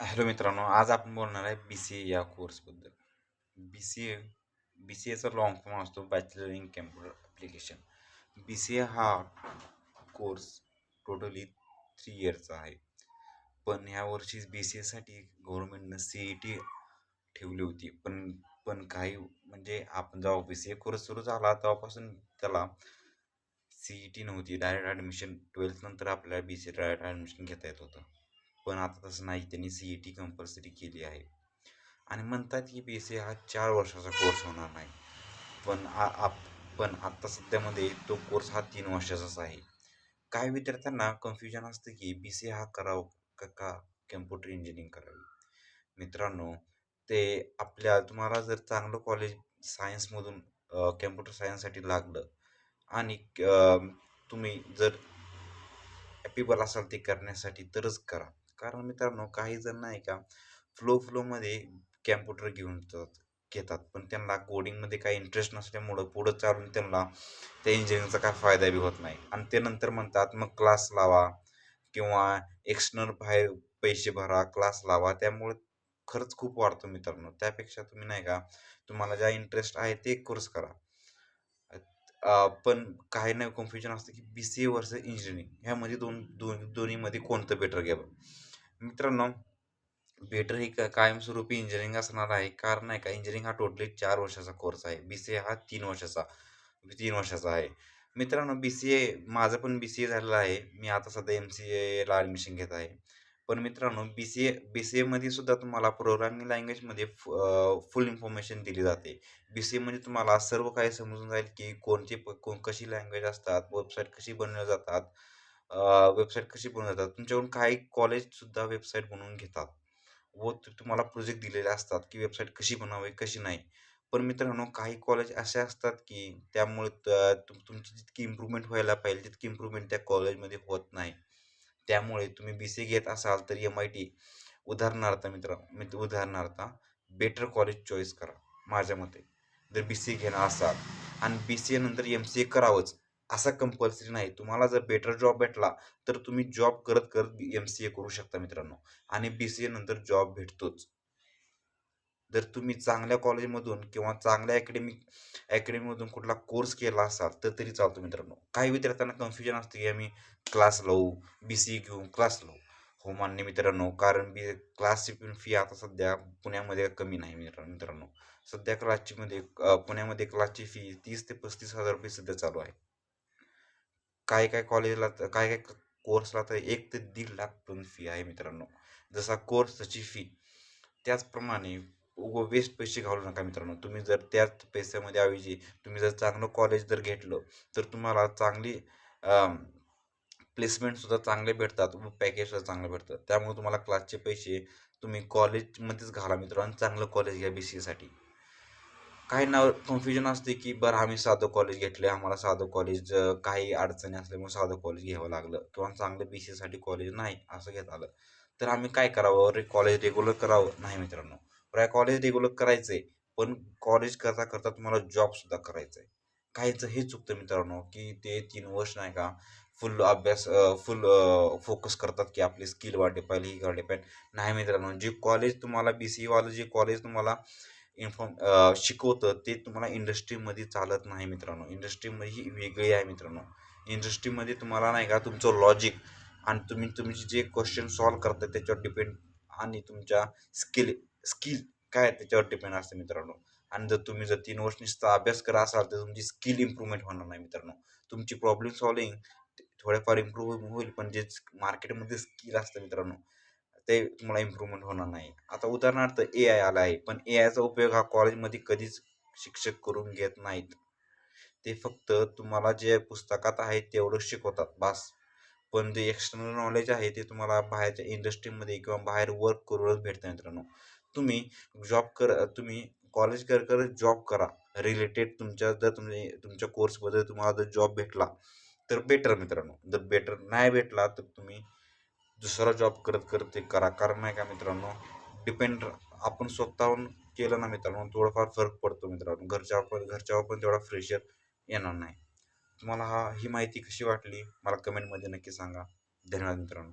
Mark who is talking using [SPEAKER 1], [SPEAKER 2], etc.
[SPEAKER 1] Hello मित्रांनो, आज आपण बोलणार आहे बी-सी-ए या कोर्सबद्दल. बी-सी-ए बी-सी-एचा लॉंग फॉर्म असतो bachelor in computer application. BCA हा कोर्स टोटली 3 इयरचा आहे. पण ह्या वर्षी बी-सी-एसाठी गव्हर्नमेंटनं सी-ई-टी ठेवली होती. पण पण काही म्हणजे आपण जेव्हा बी-सी-ए कोर्स सुरू झाला तेव्हापासून त्याला सी-ई-टी नव्हती. डायरेक्ट ॲडमिशन 12th नंतर आपल्याला बी-सी-ए डायरेक्ट ॲडमिशन घेता येत होतं. पण आता तसं नाही, त्यांनी सी-ई-टी कंपल्सरी केली आहे. आणि म्हणतात की बी-सी-ए हा 4 वर्षाचा कोर्स होणार नाही. पण आ आप पण आत्ता सध्यामध्ये तो कोर्स हा 3 वर्षाचाच आहे. काही विद्यार्थ्यांना कन्फ्युजन असतं की बी-सी-ए हा करावं का कम्प्युटर इंजिनिअरिंग करावी. मित्रांनो, ते तुम्हाला जर चांगलं कॉलेज सायन्समधून कम्प्युटर सायन्ससाठी लागलं आणि तुम्ही जर कॅपेबल असाल ते करण्यासाठी तरच करा. कारण मित्रांनो, काही जण नाही का फ्लोमध्ये कॅम्प्युटर घेतात. पण त्यांना कोडिंगमध्ये काही इंटरेस्ट नसल्यामुळं पुढं चालून त्यांना त्या इंजिनिअरिंगचा काय फायदा बी होत नाही. आणि ते नंतर म्हणतात मग क्लास लावा किंवा एक्स्टर्नल बाहेर पैसे भरा, क्लास लावा. त्यामुळे खर्च खूप वाढतो मित्रांनो. त्यापेक्षा तुम्ही नाही का, तुम्हाला ज्या इंटरेस्ट आहे ते कोर्स करा. पण काही नाही कन्फ्युजन असतं की बी-सी-ए वर्सेस इंजिनिअरिंग ह्यामध्ये दोन्हीमध्ये कोणतं बेटर घ्यावं. मित्रांनो, बेटर ही कायमस्वरूपी इंजिनिअरिंग असणार आहे. कारण नाही का, इंजिनिअरिंग हा टोटली 4 वर्षाचा कोर्स आहे. बी-सी-ए हा 3 वर्षाचा आहे. मित्रांनो, बी-सी-ए माझं पण बी-सी-ए झालेलं आहे. मी आता सध्या एम-सी-एला ॲडमिशन घेत आहे. पण मित्रांनो, बी-सी-एमध्ये सुद्धा तुम्हाला प्रोग्रामिंग लँग्वेजमध्ये फुल इन्फॉर्मेशन दिली जाते. बी-सी-एमध्ये तुम्हाला सर्व काही समजून जाईल की कशी लँग्वेज असतात, वेबसाईट कशी बनवली जातात. तुमच्याकडून काही कॉलेजसुद्धा वेबसाईट बनवून घेतात व तुम्हाला प्रोजेक्ट दिलेले असतात की वेबसाईट कशी बनवावी, कशी नाही. पण मित्रांनो, काही कॉलेज असे असतात की त्यामुळे तुमची जितकी इम्प्रूव्हमेंट व्हायला पाहिजे तितकी इम्प्रूव्हमेंट त्या कॉलेजमध्ये होत नाही. त्यामुळे तुम्ही बी-सी-ए घेत असाल तर एम-आय-टी उदाहरणार्थ बेटर कॉलेज चॉईस करा माझ्या मते. जर बी-सी-ए घेणार असाल आणि बी-सी-ए नंतर एम-सी-ए करावंच असा कंपल्सरी नाही. तुम्हाला जर बेटर जॉब भेटला तर तुम्ही जॉब करत करत एम-सी-ए करू शकता मित्रांनो. आणि बी-सी-ए नंतर जॉब भेटतोच. जर तुम्ही चांगल्या कॉलेजमधून किंवा चांगल्या अकॅडमीमधून कुठला कोर्स केला असाल तर तरी चालतो मित्रांनो. काही विद्यार्थ्यांना कन्फ्युजन असतं की आम्ही क्लास लावू, बी-सी-ए घेऊ, क्लास लावू. हो मान्य मित्रांनो, कारण क्लासची पण फी आता सध्या पुण्यामध्ये कमी नाही मित्रांनो. सध्या पुण्यामध्ये क्लासची फी 30,000 ते 35,000 रुपये सध्या चालू आहे. काही कोर्सला तर 1 ते 1.5 लाख पण फी आहे मित्रांनो. जसा कोर्स तशी फी. त्याचप्रमाणे वेस्ट पैसे घालवू नका मित्रांनो. तुम्ही जर त्याच पैशामध्ये ऐवजी तुम्ही जर चांगलं कॉलेज जर घेतलं तर तुम्हाला चांगली प्लेसमेंटसुद्धा चांगले भेटतात व पॅकेजसुद्धा चांगलं भेटतं. त्यामुळे तुम्हाला क्लासचे पैसे तुम्ही कॉलेजमध्येच घाला मित्रांनो आणि चांगलं कॉलेज घ्या बी-सी-एसाठी. काही ना कन्फ्युजन असते की बरं आम्ही साधं कॉलेज घेतलं आम्हाला साधं कॉलेज काही अडचणी असल्यामुळे साधं कॉलेज घ्यावं लागलं किंवा चांगलं बी-सी-एसाठी कॉलेज नाही असं घेत आलं. तर आम्ही काय करावं? कॉलेज रेग्युलर करावं? नाही मित्रांनो. कॉलेज रेग्युलर करायचंय, पण कॉलेज करता करता तुम्हाला जॉबसुद्धा करायचा आहे. काहींचं हे चुकतं मित्रांनो की ते 3 वर्ष नाही का फुल फोकस करतात की आपली स्किल वाढली पाहिजे, ही वाढली पाहिजे. नाही मित्रांनो, जे कॉलेज तुम्हाला शिकवतं ते तुम्हाला इंडस्ट्रीमध्ये चालत नाही मित्रांनो. इंडस्ट्रीमध्ये ही वेगळी आहे मित्रांनो. इंडस्ट्रीमध्ये तुम्हाला नाही का तुमचं लॉजिक आणि तुमचे जे क्वेश्चन सॉल्व्ह करता त्याच्यावर डिपेंड आणि तुमच्या स्किल स्किल काय आहे त्याच्यावर डिपेंड असते मित्रांनो. आणि जर 3 वर्ष नुसता अभ्यास करत असाल तर तुमची स्किल इम्प्रूव्हमेंट होणार नाही मित्रांनो. तुमची प्रॉब्लेम सॉल्व्हिंग थोड्याफार इम्प्रूव्ह होईल, पण जे मार्केटमध्ये स्किल असतं मित्रांनो ते तुम्हाला इम्प्रूव्हमेंट होणार नाही. आता उदाहरणार्थ ए-आय आला आहे, पण ए-आयचा उपयोग हा कॉलेजमध्ये कधीच शिक्षक करून घेत नाहीत. ते फक्त तुम्हाला जे पुस्तकात आहे तेवढं शिकवतात बास. पण जे एक्सटर्नल नॉलेज आहे ते तुम्हाला बाहेरच्या इंडस्ट्रीमध्ये किंवा बाहेर वर्क करूनच भेटतं मित्रांनो. तुम्ही तुम्ही कॉलेज करत जॉब करा. रिलेटेड तुमच्या कोर्समध्ये तुम्हाला जर जॉब भेटला तर बेटर मित्रांनो. जर बेटर नाही भेटला तर तुम्ही दुसरा जॉब करत करत ते करा. कारण नाही का मित्रांनो, डिपेंड आपण स्वतःहून केलं ना मित्रांनो थोडाफार फरक पडतो मित्रांनो. घरच्यावर पण तेवढा प्रेशर येणार नाही. तुम्हाला ही माहिती कशी वाटली मला कमेंटमध्ये नक्की सांगा. धन्यवाद मित्रांनो.